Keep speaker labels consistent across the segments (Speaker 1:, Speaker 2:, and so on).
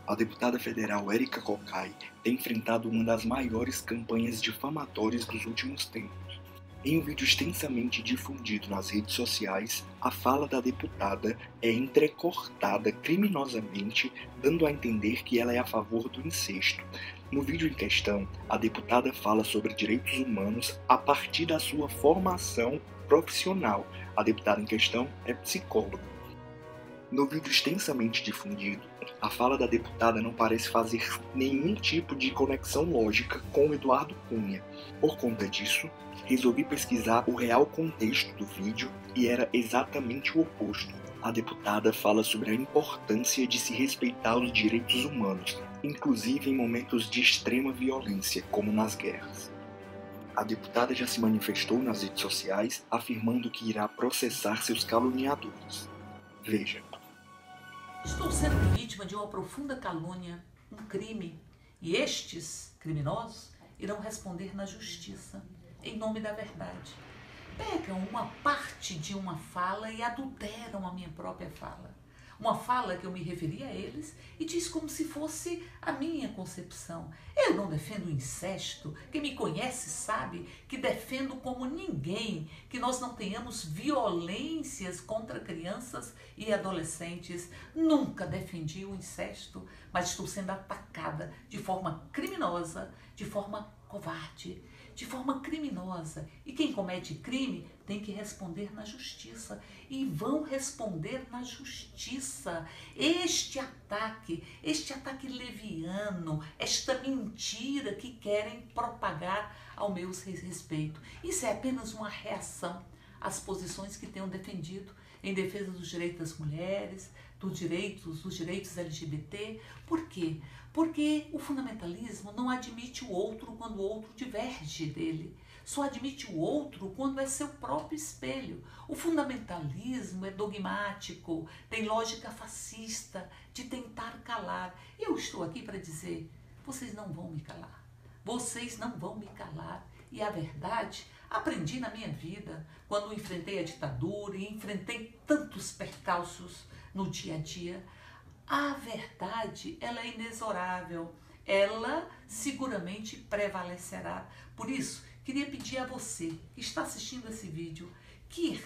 Speaker 1: A deputada federal Érica Cocai tem enfrentado uma das maiores campanhas difamatórias dos últimos tempos. Em um vídeo extensamente difundido nas redes sociais, a fala da deputada é entrecortada criminosamente, dando a entender que ela é a favor do incesto. No vídeo em questão, a deputada fala sobre direitos humanos a partir da sua formação profissional. A deputada em questão é psicóloga. No vídeo extensamente difundido, a fala da deputada não parece fazer nenhum tipo de conexão lógica com o Eduardo Cunha. Por conta disso, resolvi pesquisar o real contexto do vídeo e era exatamente o oposto. A deputada fala sobre a importância de se respeitar os direitos humanos, inclusive em momentos de extrema violência, como nas guerras. A deputada já se manifestou nas redes sociais, afirmando que irá processar seus caluniadores. Veja.
Speaker 2: Estou sendo vítima de uma profunda calúnia, um crime, e estes criminosos irão responder na justiça, em nome da verdade. Pegam uma parte de uma fala e adulteram a minha própria fala. Uma fala que eu me referi a eles e diz como se fosse a minha concepção. Eu não defendo o incesto. Quem me conhece sabe que defendo como ninguém que nós não tenhamos violências contra crianças e adolescentes. Nunca defendi o incesto, mas estou sendo atacada de forma criminosa, de forma covarde, de forma criminosa. E quem comete crime tem que responder na justiça. E vão responder na justiça. Este ataque leviano, esta mentira que querem propagar ao meu respeito. Isso é apenas uma reação às posições que tenho defendido em defesa dos direitos das mulheres, dos direitos LGBT. Por quê? Porque o fundamentalismo não admite o outro quando o outro diverge dele. Só admite o outro quando é seu próprio espelho. O fundamentalismo é dogmático, tem lógica fascista de tentar calar. Eu estou aqui para dizer, vocês não vão me calar. Vocês não vão me calar. E a verdade, aprendi na minha vida, quando enfrentei a ditadura e enfrentei tantos percalços no dia a dia. A verdade, ela é inexorável, ela seguramente prevalecerá. Por isso, queria pedir a você que está assistindo esse vídeo que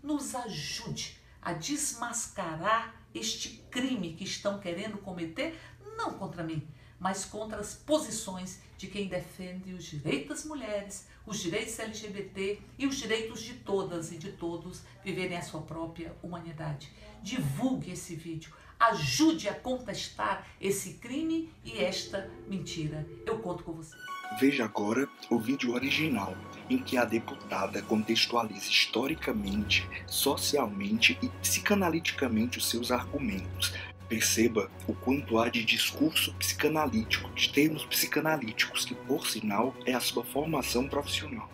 Speaker 2: nos ajude a desmascarar este crime que estão querendo cometer, não contra mim, mas contra as posições de quem defende os direitos das mulheres, os direitos LGBT e os direitos de todas e de todos viverem a sua própria humanidade. Divulgue esse vídeo, ajude a contestar esse crime e esta mentira. Eu conto com você.
Speaker 1: Veja agora o vídeo original, em que a deputada contextualiza historicamente, socialmente e psicanaliticamente os seus argumentos. Perceba o quanto há de discurso psicanalítico, de termos psicanalíticos, que, por sinal, é a sua formação profissional.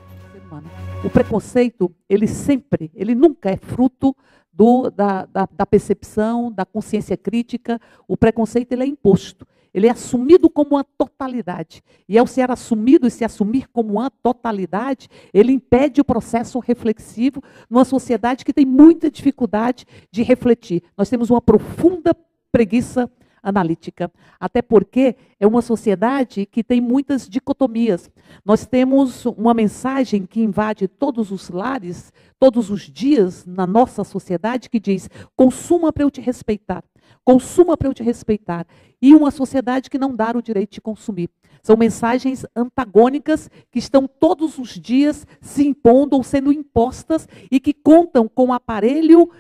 Speaker 3: O preconceito, ele nunca é fruto da percepção, da consciência crítica. O preconceito, ele é imposto. Ele é assumido como uma totalidade. E ao ser assumido e se assumir como uma totalidade, ele impede o processo reflexivo numa sociedade que tem muita dificuldade de refletir. Nós temos uma profunda preguiça analítica, até porque é uma sociedade que tem muitas dicotomias. Nós temos uma mensagem que invade todos os lares, todos os dias na nossa sociedade, que diz: consuma para eu te respeitar, consuma para eu te respeitar. E uma sociedade que não dá o direito de consumir. São mensagens antagônicas que estão todos os dias se impondo ou sendo impostas e que contam com o aparelho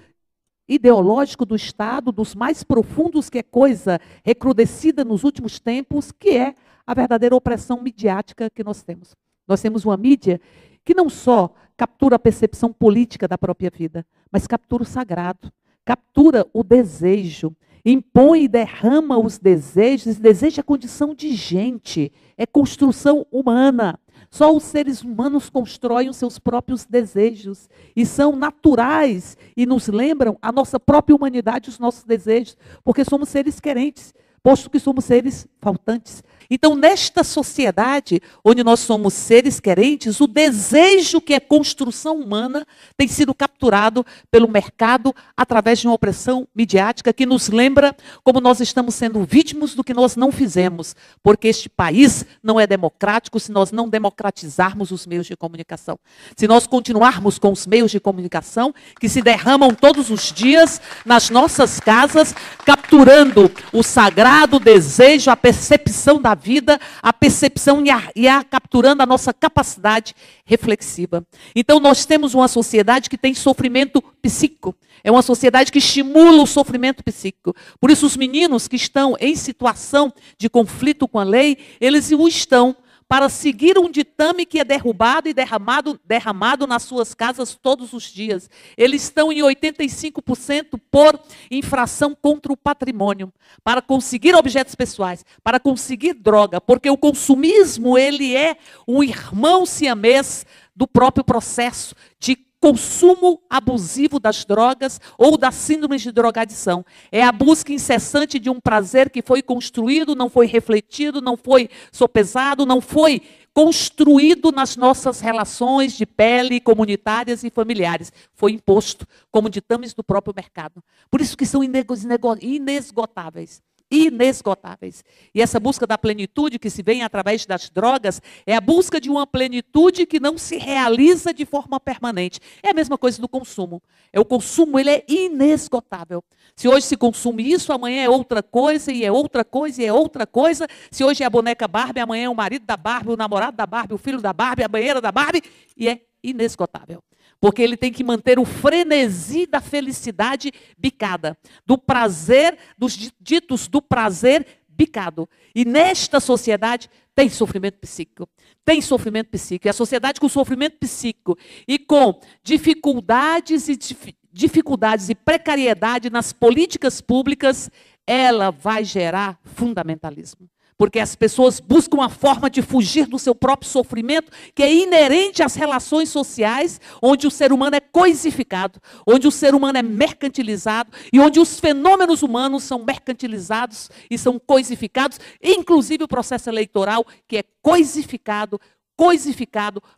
Speaker 3: ideológico do Estado, dos mais profundos, que é coisa recrudescida nos últimos tempos, que é a verdadeira opressão midiática que nós temos. Nós temos uma mídia que não só captura a percepção política da própria vida, mas captura o sagrado, captura o desejo, impõe e derrama os desejos. Desejo é condição de gente, é construção humana. Só os seres humanos constroem os seus próprios desejos e são naturais e nos lembram a nossa própria humanidade, os nossos desejos, porque somos seres querentes, posto que somos seres faltantes. Então, nesta sociedade, onde nós somos seres querentes, o desejo que é construção humana tem sido capturado pelo mercado através de uma opressão midiática que nos lembra como nós estamos sendo vítimas do que nós não fizemos, porque este país não é democrático se nós não democratizarmos os meios de comunicação. Se nós continuarmos com os meios de comunicação que se derramam todos os dias nas nossas casas, capturando o sagrado, o desejo, a percepção da vida, a percepção capturando a nossa capacidade reflexiva. Então, nós temos uma sociedade que tem sofrimento psíquico. É uma sociedade que estimula o sofrimento psíquico. Por isso, os meninos que estão em situação de conflito com a lei, eles o estão para seguir um ditame que é derrubado e derramado nas suas casas todos os dias. Eles estão em 85% por infração contra o patrimônio, para conseguir objetos pessoais, para conseguir droga, porque o consumismo ele é um irmão siamês do próprio processo de consumo abusivo das drogas ou da síndrome de drogadição. É a busca incessante de um prazer que foi construído, não foi refletido, não foi sopesado, não foi construído nas nossas relações de pele, comunitárias e familiares. Foi imposto como ditames do próprio mercado. Por isso que são inesgotáveis. Inesgotáveis. E essa busca da plenitude que se vem através das drogas é a busca de uma plenitude que não se realiza de forma permanente. É a mesma coisa do consumo. O consumo ele é inesgotável. Se hoje se consome isso, amanhã é outra coisa, e é outra coisa, e é outra coisa. Se hoje é a boneca Barbie, amanhã é o marido da Barbie, o namorado da Barbie, o filho da Barbie, a banheira da Barbie, e é inesgotável. Porque ele tem que manter o frenesi da felicidade bicada, do prazer, dos ditos do prazer bicado. E nesta sociedade tem sofrimento psíquico. Tem sofrimento psíquico. E a sociedade com sofrimento psíquico e com dificuldades e precariedade nas políticas públicas, ela vai gerar fundamentalismo. Porque as pessoas buscam uma forma de fugir do seu próprio sofrimento, que é inerente às relações sociais, onde o ser humano é coisificado, onde o ser humano é mercantilizado, e onde os fenômenos humanos são mercantilizados e são coisificados, inclusive o processo eleitoral, que é coisificado,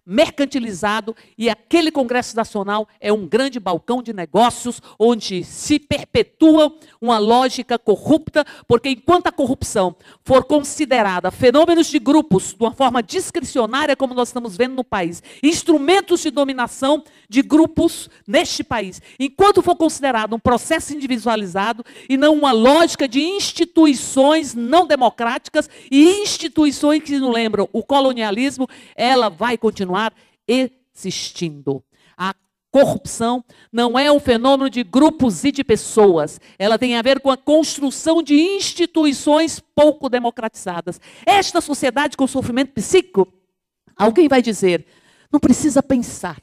Speaker 3: mercantilizado, e aquele Congresso Nacional é um grande balcão de negócios onde se perpetua uma lógica corrupta, porque enquanto a corrupção for considerada fenômenos de grupos de uma forma discricionária, como nós estamos vendo no país, instrumentos de dominação de grupos neste país, enquanto for considerado um processo individualizado e não uma lógica de instituições não democráticas e instituições que nos lembram o colonialismo, ela vai continuar existindo. A corrupção não é um fenômeno de grupos e de pessoas. Ela tem a ver com a construção de instituições pouco democratizadas. Esta sociedade com sofrimento psíquico, alguém vai dizer, não precisa pensar,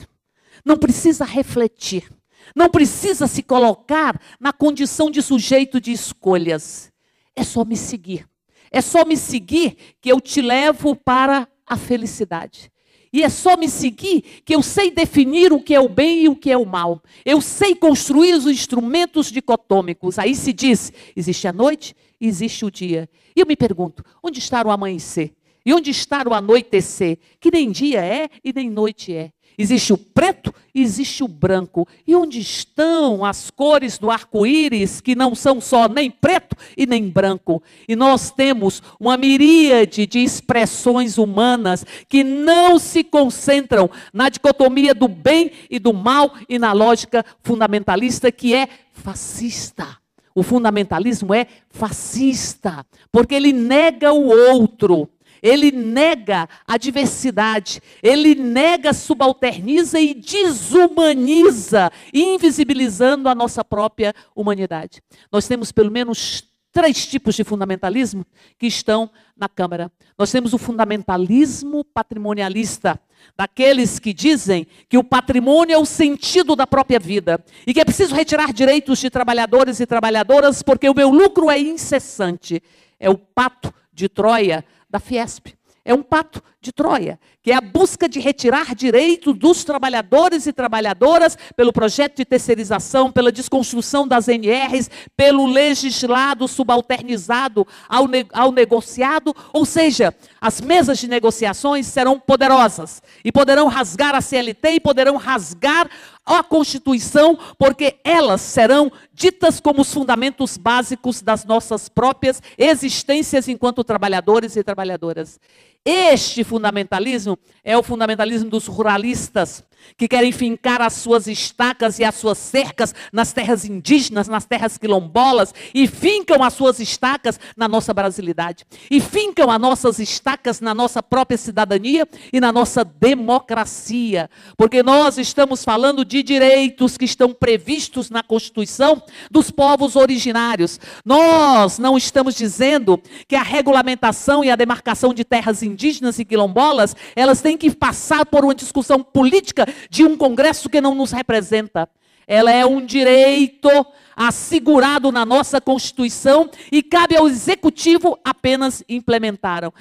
Speaker 3: não precisa refletir, não precisa se colocar na condição de sujeito de escolhas. É só me seguir. É só me seguir que eu te levo para a felicidade. E é só me seguir que eu sei definir o que é o bem e o que é o mal. Eu sei construir os instrumentos dicotômicos. Aí se diz, existe a noite e existe o dia. E eu me pergunto, onde está o amanhecer? E onde está o anoitecer? Que nem dia é e nem noite é. Existe o preto e existe o branco. E onde estão as cores do arco-íris, que não são só nem preto e nem branco? E nós temos uma miríade de expressões humanas que não se concentram na dicotomia do bem e do mal e na lógica fundamentalista que é fascista. O fundamentalismo é fascista, porque ele nega o outro. Ele nega a diversidade, ele nega, subalterniza e desumaniza, invisibilizando a nossa própria humanidade. Nós temos pelo menos 3 tipos de fundamentalismo que estão na Câmara. Nós temos o fundamentalismo patrimonialista, daqueles que dizem que o patrimônio é o sentido da própria vida e que é preciso retirar direitos de trabalhadores e trabalhadoras porque o meu lucro é incessante. É o pato de Troia da Fiesp. É um pato de Troia, que é a busca de retirar direitos dos trabalhadores e trabalhadoras pelo projeto de terceirização, pela desconstrução das NRs, pelo legislado subalternizado ao negociado, ou seja, as mesas de negociações serão poderosas e poderão rasgar a CLT e poderão rasgar a Constituição, porque elas serão ditas como os fundamentos básicos das nossas próprias existências enquanto trabalhadores e trabalhadoras. Este fundamentalismo é o fundamentalismo dos ruralistas, que querem fincar as suas estacas e as suas cercas nas terras indígenas, nas terras quilombolas, e fincam as suas estacas na nossa brasilidade, e fincam as nossas estacas na nossa própria cidadania e na nossa democracia, porque nós estamos falando de direitos que estão previstos na Constituição dos povos originários. Nós não estamos dizendo que a regulamentação e a demarcação de terras indígenas e quilombolas, elas têm que passar por uma discussão política de um Congresso que não nos representa. Ela é um direito assegurado na nossa Constituição e cabe ao Executivo apenas implementaram.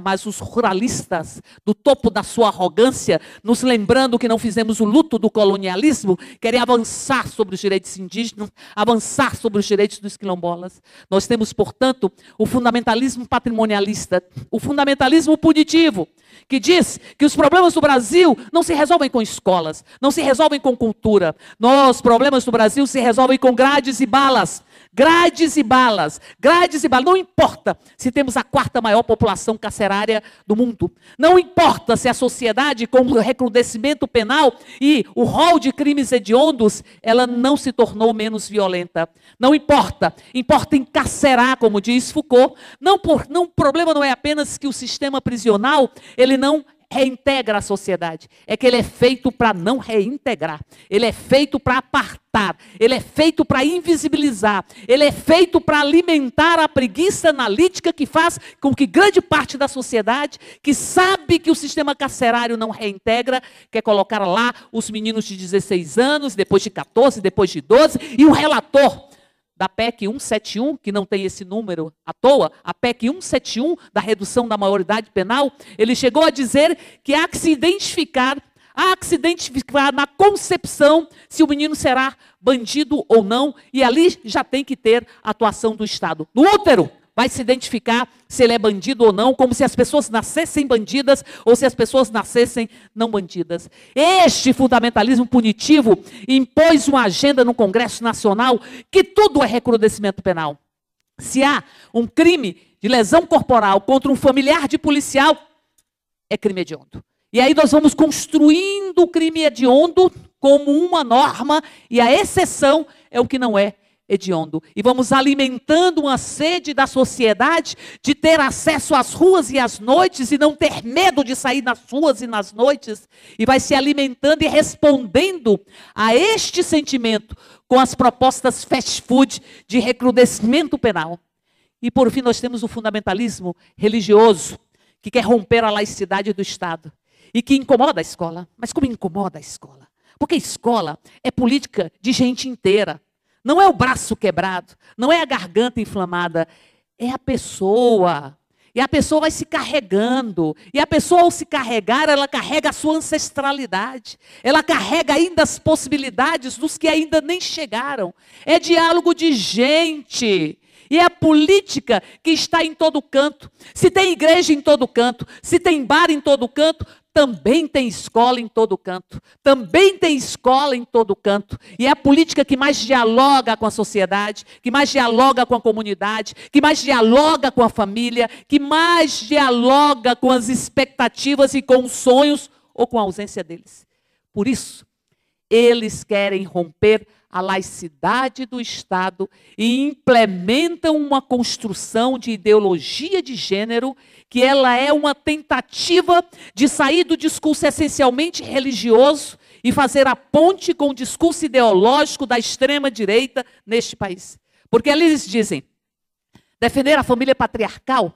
Speaker 3: Mas os ruralistas, do topo da sua arrogância, nos lembrando que não fizemos o luto do colonialismo, querem avançar sobre os direitos indígenas, avançar sobre os direitos dos quilombolas. Nós temos, portanto, o fundamentalismo patrimonialista, o fundamentalismo punitivo, que diz que os problemas do Brasil não se resolvem com escolas, não se resolvem com cultura. Os problemas do Brasil se resolvem com grades e balas. Grades e balas, grades e balas. Não importa se temos a 4ª maior população carcerária do mundo. Não importa se a sociedade, com o recrudescimento penal e o rol de crimes hediondos, ela não se tornou menos violenta. Não importa. Importa encarcerar, como diz Foucault. O problema não é apenas que o sistema prisional, ele não reintegra a sociedade. É que ele é feito para não reintegrar. Ele é feito para apartar. Ele é feito para invisibilizar. Ele é feito para alimentar a preguiça analítica que faz com que grande parte da sociedade, que sabe que o sistema carcerário não reintegra, quer colocar lá os meninos de 16 anos, depois de 14, depois de 12, e o relator da PEC 171, que não tem esse número à toa, a PEC 171, da redução da maioridade penal, ele chegou a dizer que há que se identificar na concepção se o menino será bandido ou não, e ali já tem que ter atuação do Estado. No útero, vai se identificar se ele é bandido ou não, como se as pessoas nascessem bandidas ou se as pessoas nascessem não bandidas. Este fundamentalismo punitivo impôs uma agenda no Congresso Nacional que tudo é recrudescimento penal. Se há um crime de lesão corporal contra um familiar de policial, é crime hediondo. E aí nós vamos construindo o crime hediondo como uma norma, e a exceção é o que não é hediondo. E vamos alimentando uma sede da sociedade de ter acesso às ruas e às noites e não ter medo de sair nas ruas e nas noites. E vai se alimentando e respondendo a este sentimento com as propostas fast food de recrudescimento penal. E por fim nós temos o fundamentalismo religioso, que quer romper a laicidade do Estado e que incomoda a escola. Mas como incomoda a escola? Porque a escola é política de gente inteira. Não é o braço quebrado, não é a garganta inflamada, é a pessoa. E a pessoa vai se carregando. E a pessoa, ao se carregar, ela carrega a sua ancestralidade. Ela carrega ainda as possibilidades dos que ainda nem chegaram. É diálogo de gente. E é a política que está em todo canto. Se tem igreja em todo canto, se tem bar em todo canto, também tem escola em todo canto. Também tem escola em todo canto. E é a política que mais dialoga com a sociedade, que mais dialoga com a comunidade, que mais dialoga com a família, que mais dialoga com as expectativas e com os sonhos ou com a ausência deles. Por isso, eles querem romper a laicidade do Estado e implementam uma construção de ideologia de gênero que ela é uma tentativa de sair do discurso essencialmente religioso e fazer a ponte com o discurso ideológico da extrema-direita neste país. Porque eles dizem, defender a família patriarcal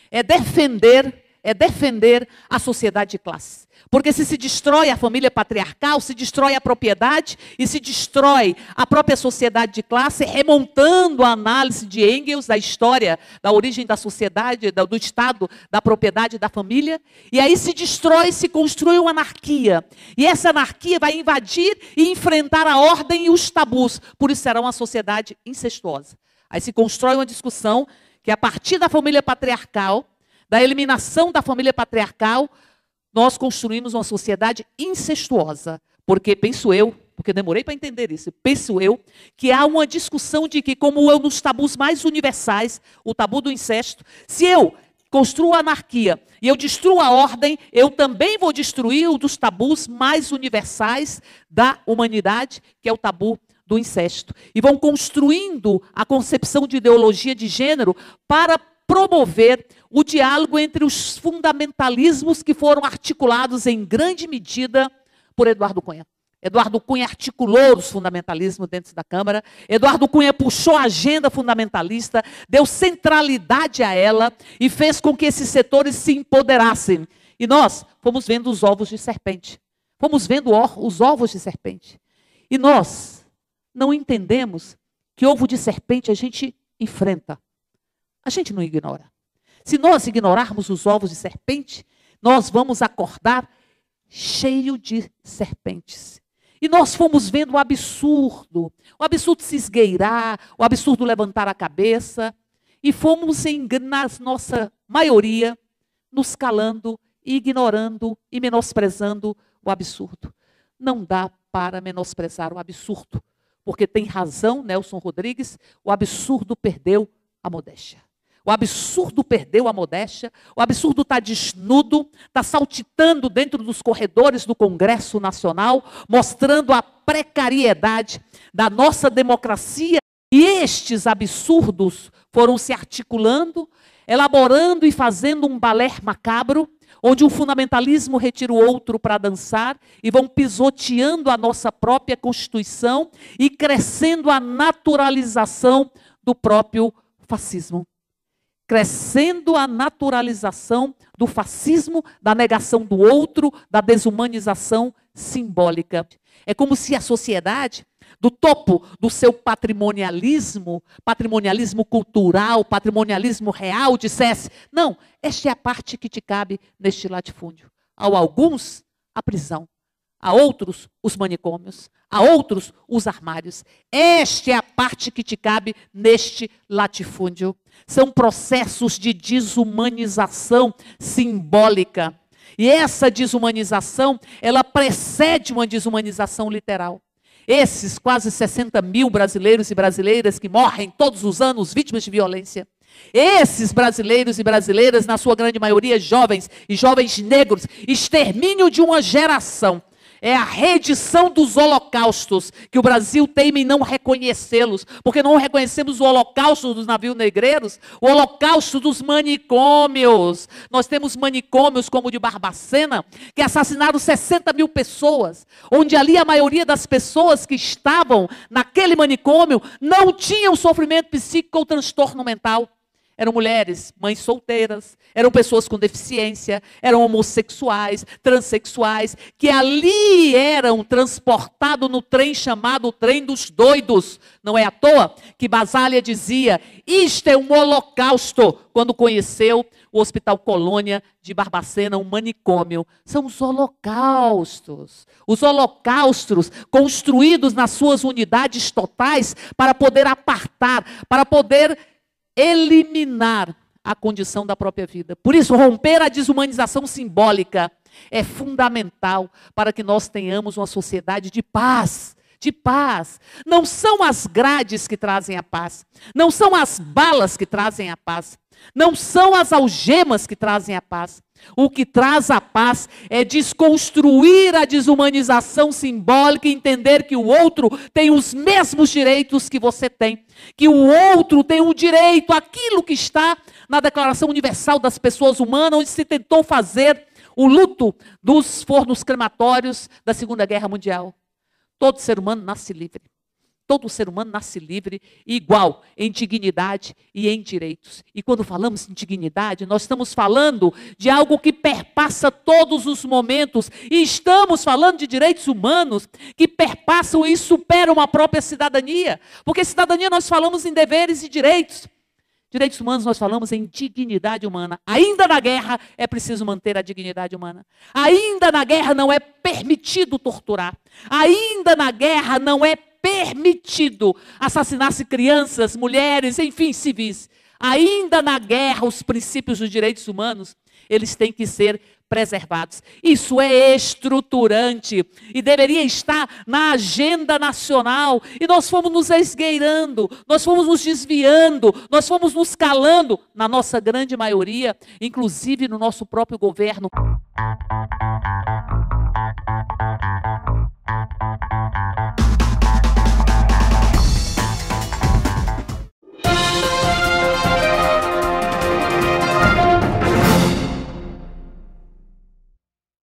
Speaker 3: é defender é defender a sociedade de classe. Porque se destrói a família patriarcal, se destrói a propriedade e se destrói a própria sociedade de classe, remontando a análise de Engels da história, da origem da sociedade, do Estado, da propriedade, da família. E aí se destrói, se constrói uma anarquia. E essa anarquia vai invadir e enfrentar a ordem e os tabus. Por isso será uma sociedade incestuosa. Aí se constrói uma discussão que a partir da família patriarcal, da eliminação da família patriarcal, nós construímos uma sociedade incestuosa. Porque, penso eu, porque demorei para entender isso, penso eu, que há uma discussão de que, como eu nos tabus mais universais, o tabu do incesto, se eu construo a anarquia e eu destruo a ordem, eu também vou destruir um dos tabus mais universais da humanidade, que é o tabu do incesto. E vão construindo a concepção de ideologia de gênero para promover o diálogo entre os fundamentalismos que foram articulados em grande medida por Eduardo Cunha. Eduardo Cunha articulou os fundamentalismos dentro da Câmara. Eduardo Cunha puxou a agenda fundamentalista, deu centralidade a ela e fez com que esses setores se empoderassem. E nós fomos vendo os ovos de serpente. Fomos vendo os ovos de serpente. E nós não entendemos que ovo de serpente a gente enfrenta. A gente não ignora. Se nós ignorarmos os ovos de serpente, nós vamos acordar cheio de serpentes. E nós fomos vendo o absurdo se esgueirar, o absurdo levantar a cabeça, e fomos, na nossa maioria, nos calando, ignorando e menosprezando o absurdo. Não dá para menosprezar o absurdo, porque tem razão Nelson Rodrigues, o absurdo perdeu a modéstia. O absurdo perdeu a modéstia, o absurdo está desnudo, está saltitando dentro dos corredores do Congresso Nacional, mostrando a precariedade da nossa democracia. E estes absurdos foram se articulando, elaborando e fazendo um balé macabro, onde um fundamentalismo retira o outro para dançar, e vão pisoteando a nossa própria Constituição e crescendo a naturalização do próprio fascismo. Crescendo a naturalização do fascismo, da negação do outro, da desumanização simbólica. É como se a sociedade, do topo do seu patrimonialismo cultural, patrimonialismo real, dissesse: não, esta é a parte que te cabe neste latifúndio. A alguns, a prisão. A outros, os manicômios. A outros, os armários. Esta é a parte que te cabe neste latifúndio. São processos de desumanização simbólica. E essa desumanização, ela precede uma desumanização literal. Esses quase 60 mil brasileiros e brasileiras que morrem todos os anos vítimas de violência. Esses brasileiros e brasileiras, na sua grande maioria jovens e jovens negros, extermínio de uma geração. É a reedição dos holocaustos, que o Brasil teima em não reconhecê-los, porque não reconhecemos o holocausto dos navios negreiros, o holocausto dos manicômios. Nós temos manicômios como o de Barbacena, que assassinaram 60 mil pessoas, onde ali a maioria das pessoas que estavam naquele manicômio não tinham sofrimento psíquico ou transtorno mental. Eram mulheres, mães solteiras, eram pessoas com deficiência, eram homossexuais, transexuais, que ali eram transportados no trem chamado trem dos doidos. Não é à toa que Basaglia dizia: isto é um holocausto, quando conheceu o Hospital Colônia de Barbacena, um manicômio. São os holocaustos construídos nas suas unidades totais para poder apartar, para poder eliminar a condição da própria vida. Por isso, romper a desumanização simbólica é fundamental para que nós tenhamos uma sociedade de paz. De paz. Não são as grades que trazem a paz. Não são as balas que trazem a paz. Não são as algemas que trazem a paz. O que traz a paz é desconstruir a desumanização simbólica e entender que o outro tem os mesmos direitos que você tem. Que o outro tem o direito àquilo que está na Declaração Universal das Pessoas Humanas, onde se tentou fazer o luto dos fornos crematórios da Segunda Guerra Mundial. Todo ser humano nasce livre. Todo ser humano nasce livre e igual em dignidade e em direitos. E quando falamos em dignidade, nós estamos falando de algo que perpassa todos os momentos. E estamos falando de direitos humanos que perpassam e superam a própria cidadania. Porque cidadania nós falamos em deveres e direitos. Direitos humanos nós falamos em dignidade humana. Ainda na guerra é preciso manter a dignidade humana. Ainda na guerra não é permitido torturar. Ainda na guerra não é permitido assassinar-se crianças, mulheres, enfim, civis. Ainda na guerra, os princípios dos direitos humanos, eles têm que ser preservados. Isso é estruturante e deveria estar na agenda nacional. E nós fomos nos esgueirando, nós fomos nos desviando, nós fomos nos calando, na nossa grande maioria, inclusive no nosso próprio governo.